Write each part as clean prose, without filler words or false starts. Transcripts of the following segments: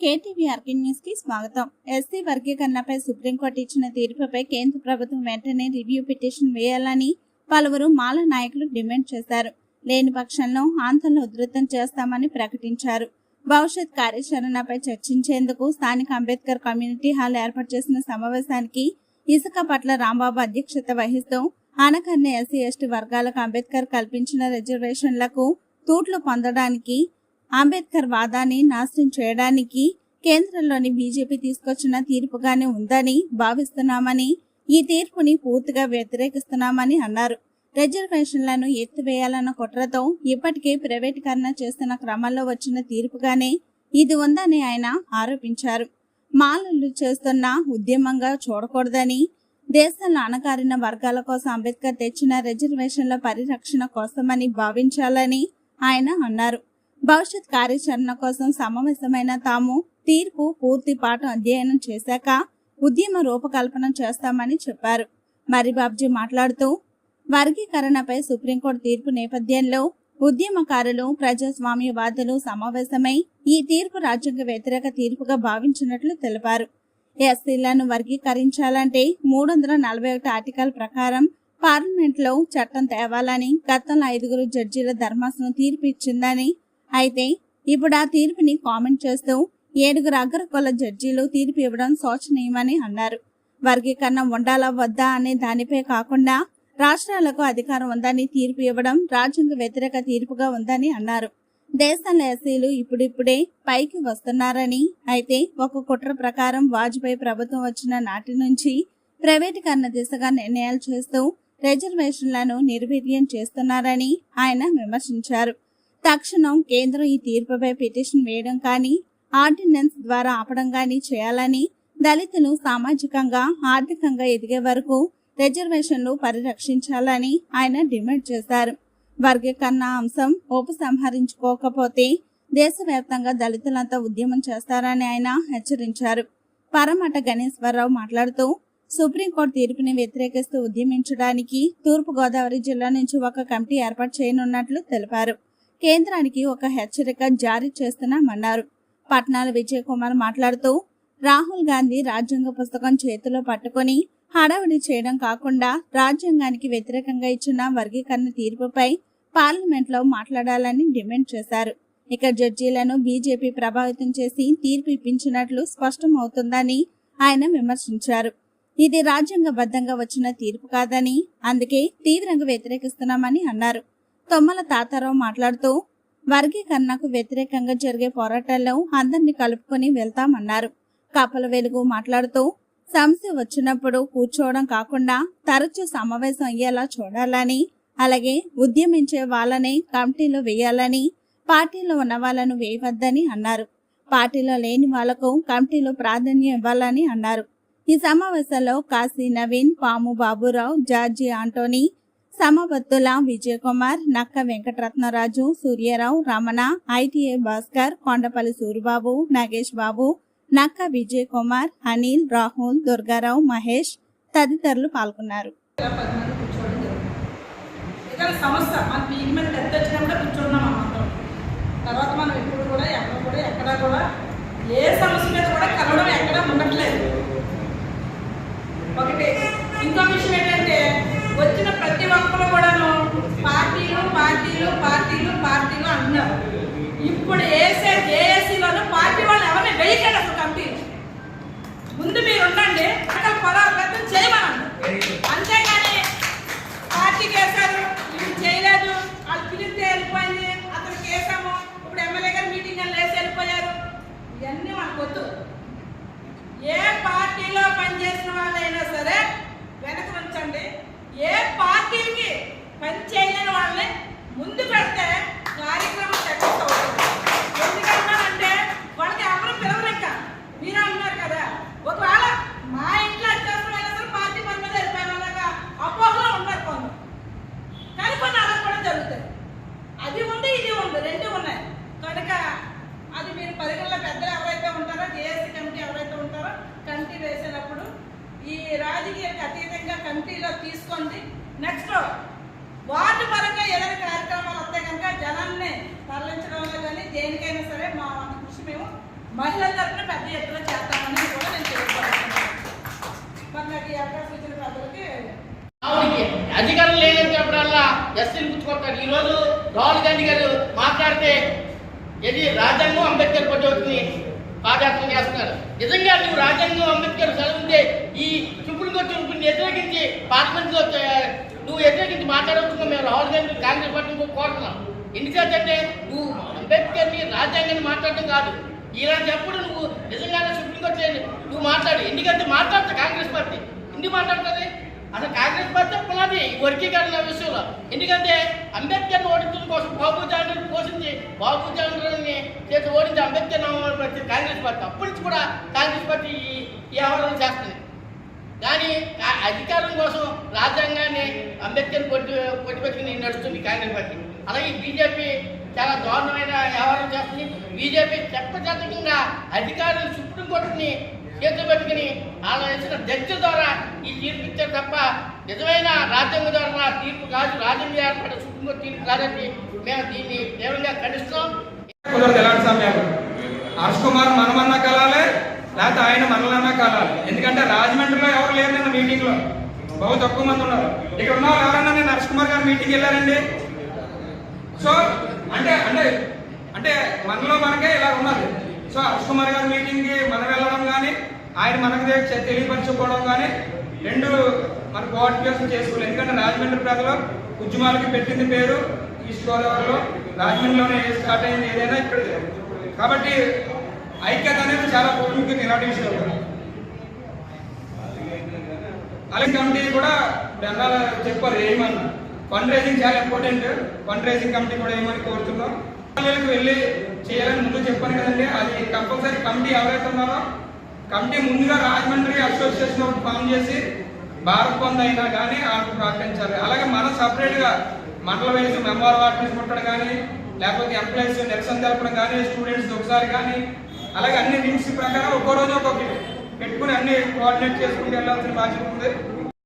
కేటీవీఆర్కే news కి స్వాగతం. SC వర్గీకరణపై supreme court ఇచ్చిన తీర్పుపై కేంద్ర ప్రభుత్వం వెంటనే రివ్యూ పిటిషన్ వేయాలని పలువురు మాల నాయకులు డిమాండ్ చేశారు. లేని పక్షంలో ఆందోళన ఉధృతం చేస్తామని ప్రకటించారు. భవిష్యత్ కార్యాచరణపై చర్చించేందుకు స్థానిక అంబేద్కర్ కమ్యూనిటీ హాల్ ఏర్పాటు చేసిన సమావేశానికి ఇసుక పట్ల రాంబాబు అధ్యక్షత వహిస్తూ ఆనకర్ణ ఎస్సీ ఎస్టీ వర్గాలకు అంబేద్కర్ కల్పించిన రిజర్వేషన్లకు తూట్లు పొందడానికి, అంబేద్కర్ వాదాన్ని నాశనం చేయడానికి కేంద్రంలోని బీజేపీ తీసుకొచ్చిన తీర్పుగానే ఉందని భావిస్తున్నామని, ఈ తీర్పుని పూర్తిగా వ్యతిరేకిస్తున్నామని అన్నారు. రిజర్వేషన్లను ఎత్తివేయాలన్న కుట్రతో ఇప్పటికే ప్రైవేటీకరణ చేస్తున్న క్రమంలో వచ్చిన తీర్పుగానే ఇది ఉందని ఆయన ఆరోపించారు. మాలలు చేస్తున్న ఉద్యమంగా చూడకూడదని, దేశంలో అణగారిన వర్గాల కోసం అంబేద్కర్ తెచ్చిన రిజర్వేషన్ల పరిరక్షణ కోసమని భావించాలని ఆయన అన్నారు. భవిష్యత్ కార్యాచరణ కోసం సమావేశమైన తాము తీర్పు పూర్తి పాఠం అధ్యయనం చేశాక ఉద్యమ రూపకల్పన చేస్తామని చెప్పారు. మరి బాబ్జీ మాట్లాడుతూ వర్గీకరణపై సుప్రీంకోర్టు తీర్పు నేపథ్యంలో ఉద్యమకారులు, ప్రజాస్వామ్యవాదులు సమావేశమై ఈ తీర్పు రాజ్యాంగ వ్యతిరేక తీర్పుగా భావించినట్లు తెలిపారు. ఎస్సీలను వర్గీకరించాలంటే 341 ఆర్టికల్ ప్రకారం పార్లమెంట్ లో చట్టం తేవాలని గతంలో 5 జడ్జీల ధర్మాసనం తీర్పు ఇచ్చిందని, అయితే ఇప్పుడు ఆ తీర్పుని కామెంట్ చేస్తూ 7 అగ్రకుల జడ్జీలు తీర్పు ఇవ్వడం శోచనీయమని అన్నారు. వర్గీకరణ ఉండాలా వద్దా అనే దానిపై కాకుండా రాష్ట్రాలకు అధికారం ఉందని తీర్పు ఇవ్వడం రాజ్యాంగ వ్యతిరేక తీర్పుగా ఉందని అన్నారు. దేశంలో ఎస్సీలు ఇప్పుడిప్పుడే పైకి వస్తున్నారని, అయితే ఒక కుట్ర ప్రకారం వాజ్పేయి ప్రభుత్వం వచ్చిన నాటి నుంచి ప్రైవేటీకరణ దిశగా నిర్ణయాలు చేస్తూ రిజర్వేషన్లను నిర్వీర్యం చేస్తున్నారని ఆయన విమర్శించారు. తక్షణం కేంద్రం ఈ తీర్పుపై పిటిషన్ వేయడం కానీ, ఆర్డినెన్స్ ద్వారా ఆపడం కానీ చేయాలని, దళితులు సామాజికంగా ఆర్థికంగా ఎదిగే వరకు రిజర్వేషన్లు పరిరక్షించాలని ఆయన డిమాండ్ చేశారు. వర్గీకరణ అంశం ఉపసంహరించుకోకపోతే దేశవ్యాప్తంగా దళితులంతా ఉద్యమం చేస్తారని ఆయన హెచ్చరించారు. పరమట గణేశ్వరరావు మాట్లాడుతూ సుప్రీంకోర్టు తీర్పుని వ్యతిరేకిస్తూ ఉద్యమించడానికి తూర్పుగోదావరి జిల్లా నుంచి ఒక కమిటీ ఏర్పాటు చేయనున్నట్లు తెలిపారు. కేంద్రానికి ఒక హెచ్చరిక జారీ చేస్తున్నామన్నారు. పట్నాల విజయ్ కుమార్ మాట్లాడుతూ రాహుల్ గాంధీ రాజ్యాంగ పుస్తకం చేతిలో పట్టుకుని హడావిడి చేయడం కాకుండా రాజ్యాంగానికి వ్యతిరేకంగా ఇచ్చిన వర్గీకరణ తీర్పుపై పార్లమెంట్ లో మాట్లాడాలని డిమాండ్ చేశారు. ఇక జడ్జీలను బీజేపీ ప్రభావితం చేసి తీర్పు ఇప్పించినట్లు స్పష్టమవుతుందని ఆయన విమర్శించారు. ఇది రాజ్యాంగబద్ధంగా వచ్చిన తీర్పు కాదని, అందుకే తీవ్రంగా వ్యతిరేకిస్తున్నామని అన్నారు. తొమ్మల తాతారావు మాట్లాడుతూ వర్గీకరణకు వ్యతిరేకంగా జరిగే పోరాటాల్లో అందరినీ కలుపుకొని వెళ్తామన్నారు. కపల వెలుగు మాట్లాడుతూ సమస్య వచ్చినప్పుడు కూర్చోవడం కాకుండా తరచూ సమావేశం అయ్యేలా చూడాలని, అలాగే ఉద్యమించే వాళ్ళని కమిటీలో వేయాలని, పార్టీలో ఉన్న వాళ్ళను వేయవద్దని అన్నారు. పార్టీలో లేని వాళ్లకు కమిటీలో ప్రాధాన్యం ఇవ్వాలని అన్నారు. ఈ సమావేశంలో కాశీ నవీన్, పాము బాబురావు, జార్జి ఆంటోనీ, సమబత్తుల విజయ్ కుమార్, నక్క వెంకటరత్నరాజు, సూర్యరావు, రమణ, ఐటీఏ భాస్కర్, కొండపల్లి సూరిబాబు, నాగేష్ బాబు, నక్క విజయ్ కుమార్, అనిల్, రాహుల్, దుర్గారావు, మహేష్ తదితరులు పాల్గొన్నారు. ఇంకో విషయం ఏంటంటే వచ్చిన ప్రతి ఒక్కరు కూడాను పార్టీలు పార్టీలు పార్టీలు పార్టీలు అంటున్నారు. ఇప్పుడు ఏఎస్సీలోనూ పార్టీ వాళ్ళు ఎవరిని వేయకండి. అసలు కమిటీ ముందు మీరు ఉండండి, అక్కడ పొలాలు చేయమనండి. అంతేగాని పార్టీకి వేశారు, ఇవి చేయలేదు, వాళ్ళు పిలిస్తే వెళ్ళిపోయింది, అతనికి వేసాము, ఇప్పుడు ఎమ్మెల్యే గారు మీటింగ్ అని లేసి వెళ్ళిపోయారు. ఇవన్నీ మనకు వద్దు. ఏ పార్టీలో పనిచేసిన వాళ్ళైనా సరే వెనక ఉంచండి. ఏ పార్టీకి పని చేయలేని వాళ్ళని ముందు పెడితే కార్యక్రమం సక్సెస్ అవుతుంది. ఎందుకంటే వాళ్ళకి ఎవరు పిలవలేక మీరే ఉన్నారు కదా. ఒకవేళ మా ఇంట్లో అత్యవసరమైన సరే పార్టీ రాజకీయాలకు అతీతంగా కమిటీలో తీసుకోండి. నెక్స్ట్ వార్డు పరంగా ఏదైనా కార్యక్రమాలు వస్తే కనుక జనాన్ని తరలించడంలో కానీ దేనికైనా సరే మా కృషి మేము మహిళల తరఫున పెద్ద ఎత్తున చేస్తామని కూడా నేను తెలుసుకోవాలనుకుంటున్నాను. మరి నాకు ఈ అవకాశం ఇచ్చిన ప్రజలకి అధికారం లేనప్పుడల్లా ఎస్సీలు పుచ్చుకుంటారు. ఈరోజు రాహుల్ గాంధీ గారు మాట్లాడితే ఇది రాజ్యాంగం అంబేద్కర్ పద్ధతిని పాదయాత్ర చేస్తున్నారు. నిజంగా నువ్వు రాజ్యాంగం అంబేద్కర్ చదివితే ఈ సుప్రీంకోర్టు తీర్పుని వ్యతిరేకించి పార్లమెంట్లో నువ్వు వ్యతిరేకించి మాట్లాడవచ్చు. మేము రాహుల్ గాంధీ కాంగ్రెస్ పార్టీని కోరుతున్నాం. ఎందుకంటే నువ్వు అంబేద్కర్ని రాజ్యాంగాన్ని మాట్లాడటం కాదు, ఇలాంటప్పుడు నువ్వు నిజంగానే సుప్రీంకోర్టు నువ్వు మాట్లాడు. ఎందుకంటే మాట్లాడతా కాంగ్రెస్ పార్టీ ఎందుకు మాట్లాడుతుంది? అసలు కాంగ్రెస్ పార్టీ పునాది వర్గీకరణ విషయంలో. ఎందుకంటే అంబేద్కర్ని ఓడించడం కోసం బాబు జాండ్రని పోషించి బాబు జాండ్రని చేసి ఓడించి అంబేద్కర్ నామని కాంగ్రెస్ పార్టీ అప్పటి నుంచి కూడా కాంగ్రెస్ పార్టీ ఈ వ్యవహారం చేస్తుంది. కానీ అధికారం కోసం రాజ్యాంగాన్ని అంబేద్కర్ పొట్టుపెట్టుకుని నడుస్తుంది కాంగ్రెస్ పార్టీ. అలాగే బీజేపీ చాలా దారుణమైన వ్యవహారం చేస్తుంది. బీజేపీ చట్టచట్టంగా అధికారులు సుప్రీంకోర్టుని చేతులు పెట్టుకుని అలా వేసిన జడ్జి ద్వారా ఈ తీర్పు ఇచ్చారు తప్ప నిజమైన రాజ్యాంగ ద్వారా తీర్పు కాదు, రాజ్యాంగ ఏర్పడే సుప్రీంకోర్టు తీర్పు కాదని మేము దీన్ని తీవ్రంగా ఖండిస్తున్నాం. ఎలాంటి సమయాలు హర్ష్ కుమార్ మనమన్నా కలాలి, లేకపోతే ఆయన మనలన్నా కలాలి. ఎందుకంటే రాజమండ్రిలో ఎవరు లేరు నిన్న మీటింగ్ లో, బహు తక్కువ మంది ఉన్నారు. ఇక్కడ ఉన్న వాళ్ళు ఎవరన్నా నేను హర్ష్ కుమార్ గారు మీటింగ్ వెళ్ళారండి. సో అంటే అంటే అంటే మనలో మనకే ఇలా ఉన్నది. సో హర్ష్ కుమార్ గారి మీటింగ్కి మనం వెళ్ళడం కానీ ఆయన మనకు తెలియపరచుకోవడం కానీ రెండు మన కోఆర్డినేషన్ చేసుకోవాలి. ఎందుకంటే రాజమండ్రి ప్రజలు ఉద్యమాలకి పెట్టింది పేరు ఈస్ట్ గోదావరిలో, రాజమండ్రిలోనే స్టార్ట్ అయింది ఏదైనా ఇక్కడ. కాబట్టి ఐక్యత అనేది చాలా ప్రాముఖ్యత ఇలాంటి విషయంలో. అలాగే కమిటీ కూడా జనాల చెప్పారు ఏమన్నా ఫండ్ రైజింగ్ చాలా ఇంపార్టెంట్. ఫండ్ రైజింగ్ కమిటీ కూడా ఏమని కోరుతున్నాం. వెళ్ళి చేయాలని ముందు చెప్పాను కదండి. అది కంపల్సరీ కమిటీ ఎవరైతే ఉన్నారో కమిటీ ముందుగా రాజమండ్రి అసోసియేషన్ ఒకటి ఫామ్ చేసి భారత్ బంద్ అయినా కానీ వాళ్ళకు ప్రకటించాలి. అలాగే మనం సపరేట్గా మండల వేసి మెంబర్ వాటిని ముట్టడం కానీ, లేకపోతే ఎంప్లాయీస్ నిరసన తెలపడం కానీ, స్టూడెంట్స్ ఒకసారి కానీ, అలాగే అన్ని రిమ్స్ ప్రకారం ఒక్కో రోజు ఒక్కొక్కటి పెట్టుకుని అన్ని కోఆర్డినేట్ చేసుకుంటూ వెళ్ళాల్సిన బాధ్యత ఉంది.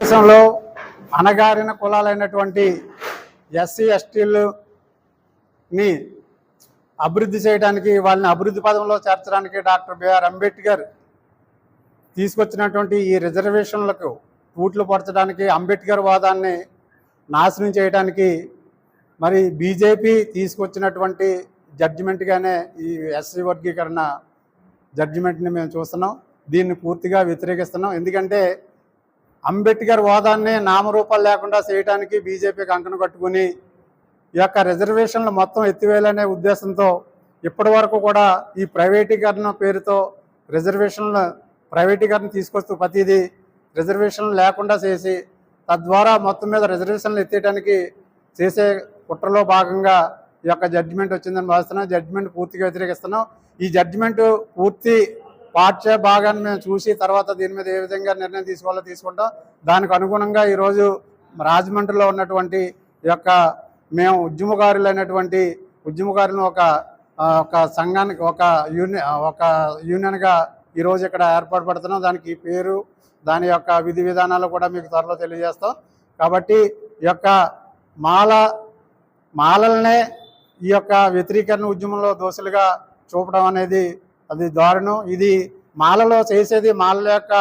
దేశంలో అణగారిన కులాలైనటువంటి ఎస్సీ ఎస్టీలని అభివృద్ధి చేయడానికి, వాళ్ళని అభివృద్ధి పదంలో చేర్చడానికి డాక్టర్ బిఆర్ అంబేద్కర్ తీసుకొచ్చినటువంటి ఈ రిజర్వేషన్లకు తూట్లు పరచడానికి, అంబేద్కర్ వాదాన్ని నాశనం చేయడానికి మరి బీజేపీ తీసుకొచ్చినటువంటి జడ్జిమెంట్గానే ఈ ఎస్సీ వర్గీకరణ జడ్జిమెంట్ని మేము చూస్తున్నాం. దీన్ని పూర్తిగా వ్యతిరేకిస్తున్నాం. ఎందుకంటే అంబేద్కర్ వాదాన్ని నామరూపాలు లేకుండా చేయడానికి బీజేపీ కంకణం కట్టుకుని ఈ యొక్క రిజర్వేషన్లు మొత్తం ఎత్తివేయాలనే ఉద్దేశంతో ఇప్పటి వరకు కూడా ఈ ప్రైవేటీకరణ పేరుతో రిజర్వేషన్లు ప్రైవేటీకరణ తీసుకొస్తూ ప్రతిదీ రిజర్వేషన్లు లేకుండా చేసి తద్వారా మొత్తం మీద రిజర్వేషన్లు ఎత్తేయడానికి చేసే కుట్రలో భాగంగా ఈ యొక్క జడ్జిమెంట్ వచ్చిందని భావిస్తున్నాం. జడ్జిమెంట్ పూర్తిగా వ్యతిరేకిస్తున్నాం. ఈ జడ్జిమెంట్ పూర్తి పాఠ్య భాగాన్ని మేము చూసి తర్వాత దీని మీద ఏ విధంగా నిర్ణయం తీసుకోవాలో తీసుకుంటాం. దానికి అనుగుణంగా ఈరోజు రాజమండ్రిలో ఉన్నటువంటి ఈ యొక్క మేము ఉద్యమకారులను ఒక సంఘానికి ఒక యూనియన్గా ఈరోజు ఇక్కడ ఏర్పాటు పడుతున్నాం. దానికి పేరు, దాని యొక్క విధి విధానాలు కూడా మీకు త్వరలో తెలియజేస్తాం. కాబట్టి ఈ యొక్క మాలలనే ఈ యొక్క వ్యతిరేకరణ ఉద్యమంలో దోషులుగా చూపడం అనేది అది దారుణం. ఇది మాలలో చేసేది మాలల యొక్క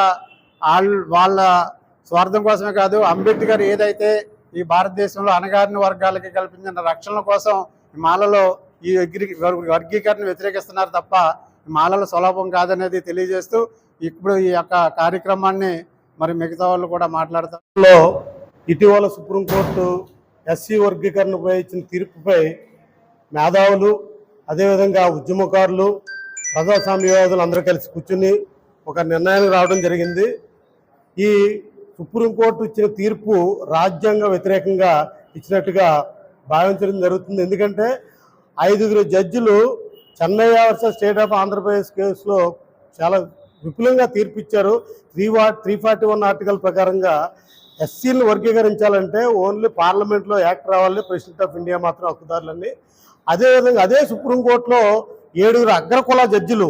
వాళ్ళ స్వార్థం కోసమే కాదు, అంబేద్కర్ ఏదైతే ఈ భారతదేశంలో అణగారిన వర్గాలకి కల్పించిన రక్షణ కోసం మాలలో ఈ వర్గీకరణ వ్యతిరేకిస్తున్నారు తప్ప మాలల సులభం కాదనేది తెలియజేస్తూ ఇప్పుడు ఈ యొక్క కార్యక్రమాన్ని మరి మిగతా వాళ్ళు కూడా మాట్లాడతారు. ఇటీవల సుప్రీంకోర్టు ఎస్సీ వర్గీకరణపై ఇచ్చిన తీర్పుపై మేధావులు, అదేవిధంగా ఉద్యమకారులు, ప్రజాస్వామ్యవాదులు అందరూ కలిసి కూర్చుని ఒక నిర్ణయానికి రావడం జరిగింది. ఈ సుప్రీంకోర్టు ఇచ్చిన తీర్పు రాజ్యాంగ వ్యతిరేకంగా ఇచ్చినట్టుగా భావించడం జరుగుతుంది. ఎందుకంటే 5 జడ్జిలు Chennai versus state of Andhra Pradesh కేసులో చాలా విపులంగా తీర్పు ఇచ్చారు. 341 ఆర్టికల్ ప్రకారంగా ఎస్సీలను వర్గీకరించాలంటే ఓన్లీ పార్లమెంట్లో యాక్ట్ రావాలి, ప్రెసిడెంట్ ఆఫ్ ఇండియా మాత్రం హక్కుదారులని. అదేవిధంగా అదే సుప్రీంకోర్టులో 7 అగ్రకుల జడ్జిలు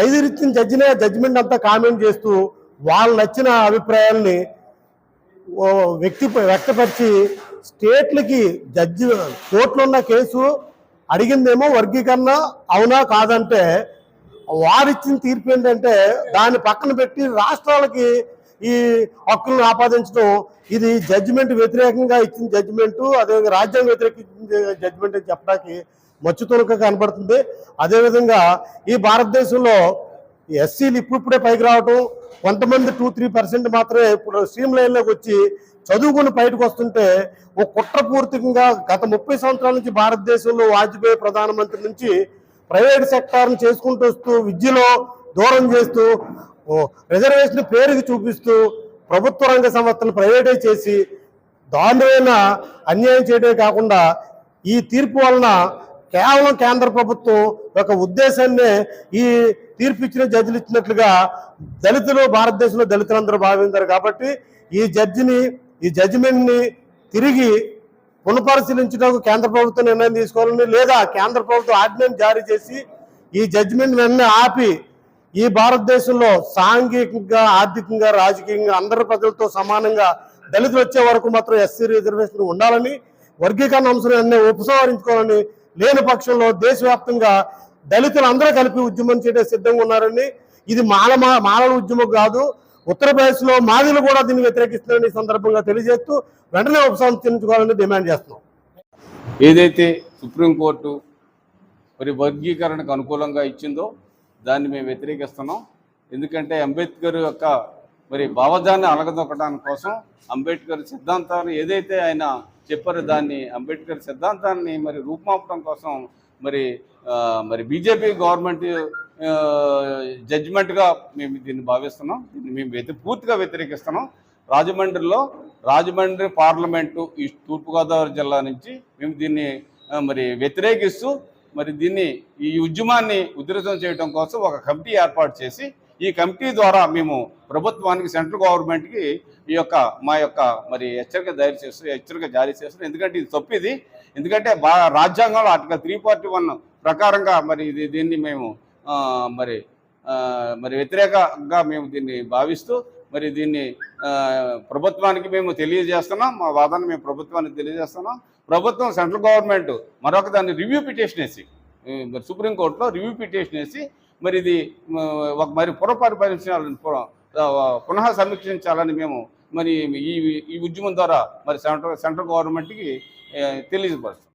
5 ఇచ్చిన జడ్జినే జడ్జిమెంట్ అంతా కామెంట్ చేస్తూ వాళ్ళు నచ్చిన అభిప్రాయాల్ని వ్యక్తపరిచి స్టేట్లకి జడ్జి కోర్టులో ఉన్న కేసు అడిగిందేమో వర్గీకరణ అవునా కాదంటే వారిచ్చిన తీర్పు ఏంటంటే దాన్ని పక్కన పెట్టి రాష్ట్రాలకి ఈ హక్కులను ఆపాదించడం ఇది జడ్జిమెంట్ వ్యతిరేకంగా ఇచ్చిన జడ్జిమెంటు, అదేవిధంగా రాజ్యాంగ వ్యతిరేకించిన జడ్జిమెంట్ అని చెప్పడానికి మచ్చుతునక కనబడుతుంది. అదేవిధంగా ఈ భారతదేశంలో ఎస్సీలు ఇప్పుడిప్పుడే పైకి రావటం, కొంతమంది 2-3% మాత్రమే ఇప్పుడు స్ట్రీమ్ లైన్లోకి వచ్చి చదువుకుని బయటకు వస్తుంటే ఓ కుట్రపూర్తికంగా గత 30 సంవత్సరాల నుంచి భారతదేశంలో వాజ్పేయి ప్రధానమంత్రి నుంచి ప్రైవేట్ సెక్టార్ని చేసుకుంటూ వస్తూ విద్యలో దూరం చేస్తూ రిజర్వేషన్ పేరుకి చూపిస్తూ ప్రభుత్వ రంగ సంస్థలను ప్రైవేటైజ్ చేసి దారుణమైన అన్యాయం చేయడమే కాకుండా ఈ తీర్పు వలన కేవలం కేంద్ర ప్రభుత్వం యొక్క ఉద్దేశాన్నే ఈ తీర్పు ఇచ్చిన జడ్జిలు ఇచ్చినట్లుగా దళితులు భారతదేశంలో దళితులందరూ భావించారు. కాబట్టి ఈ జడ్జిమెంట్ని తిరిగి పునఃపరిశీలించడానికి కేంద్ర ప్రభుత్వం నిర్ణయం తీసుకోవాలని, లేదా కేంద్ర ప్రభుత్వం ఆర్డినెన్స్ జారీ చేసి ఈ జడ్జిమెంట్ వెంటనే ఆపి ఈ భారతదేశంలో సాంఘికంగా, ఆర్థికంగా, రాజకీయంగా అందరి ప్రజలతో సమానంగా దళితులు వచ్చే వరకు మాత్రం ఎస్సీ రిజర్వేషన్ ఉండాలని, వర్గీకరణ అంశాన్ని ఉపసంహరించుకోవాలని, లేని పక్షంలో దేశవ్యాప్తంగా దళితులు అందరూ కలిపి ఉద్యమం చేయడం సిద్ధంగా ఉన్నారని, ఇది మాలల ఉద్యమం కాదు, ఉత్తరప్రదేశ్లో మాదిలు కూడా దీన్ని వ్యతిరేకిస్తున్నారని సందర్భంగా తెలియజేస్తూ వెంటనే ఉపసంహరించుకోవాలని డిమాండ్ చేస్తున్నాం. ఏదైతే సుప్రీంకోర్టు మరి వర్గీకరణకు అనుకూలంగా ఇచ్చిందో దాన్ని మేము వ్యతిరేకిస్తున్నాం. ఎందుకంటే అంబేద్కర్ యొక్క మరి భావజాన్ని అలగదొక్కడానికి కోసం, అంబేద్కర్ సిద్ధాంతాన్ని ఏదైతే ఆయన చెప్పారో దాన్ని అంబేద్కర్ సిద్ధాంతాన్ని మరి రూపుమాపడం కోసం మరి బీజేపీ గవర్నమెంట్ జడ్జిమెంట్గా మేము దీన్ని భావిస్తున్నాం. దీన్ని మేము పూర్తిగా వ్యతిరేకిస్తున్నాం. రాజమండ్రి పార్లమెంటు ఈ తూర్పుగోదావరి జిల్లా నుంచి మేము దీన్ని మరి వ్యతిరేకిస్తూ ఈ ఉద్యమాన్ని ఉధృతం చేయడం కోసం ఒక కమిటీ ఏర్పాటు చేసి, ఈ కమిటీ ద్వారా మేము ప్రభుత్వానికి, సెంట్రల్ గవర్నమెంట్కి మా యొక్క హెచ్చరిక జారీ చేస్తున్నాం. ఎందుకంటే ఇది తప్పిది. ఎందుకంటే రాజ్యాంగంలో ఆర్టికల్ 341 ప్రకారంగా దీన్ని మేము వ్యతిరేకంగా మేము దీన్ని భావిస్తూ దీన్ని ప్రభుత్వానికి మేము తెలియజేస్తున్నాం. మా వాదన మేము ప్రభుత్వానికి తెలియజేస్తున్నాం. ప్రభుత్వం, సెంట్రల్ గవర్నమెంట్ మరొక దాన్ని రివ్యూ పిటిషన్ వేసి సుప్రీంకోర్టులో రివ్యూ పిటిషన్ వేసి ఇది పునః సమీక్షించాలని మేము ఈ ఉద్యమం ద్వారా సెంట్రల్ గవర్నమెంట్కి తెలియజేస్తాం.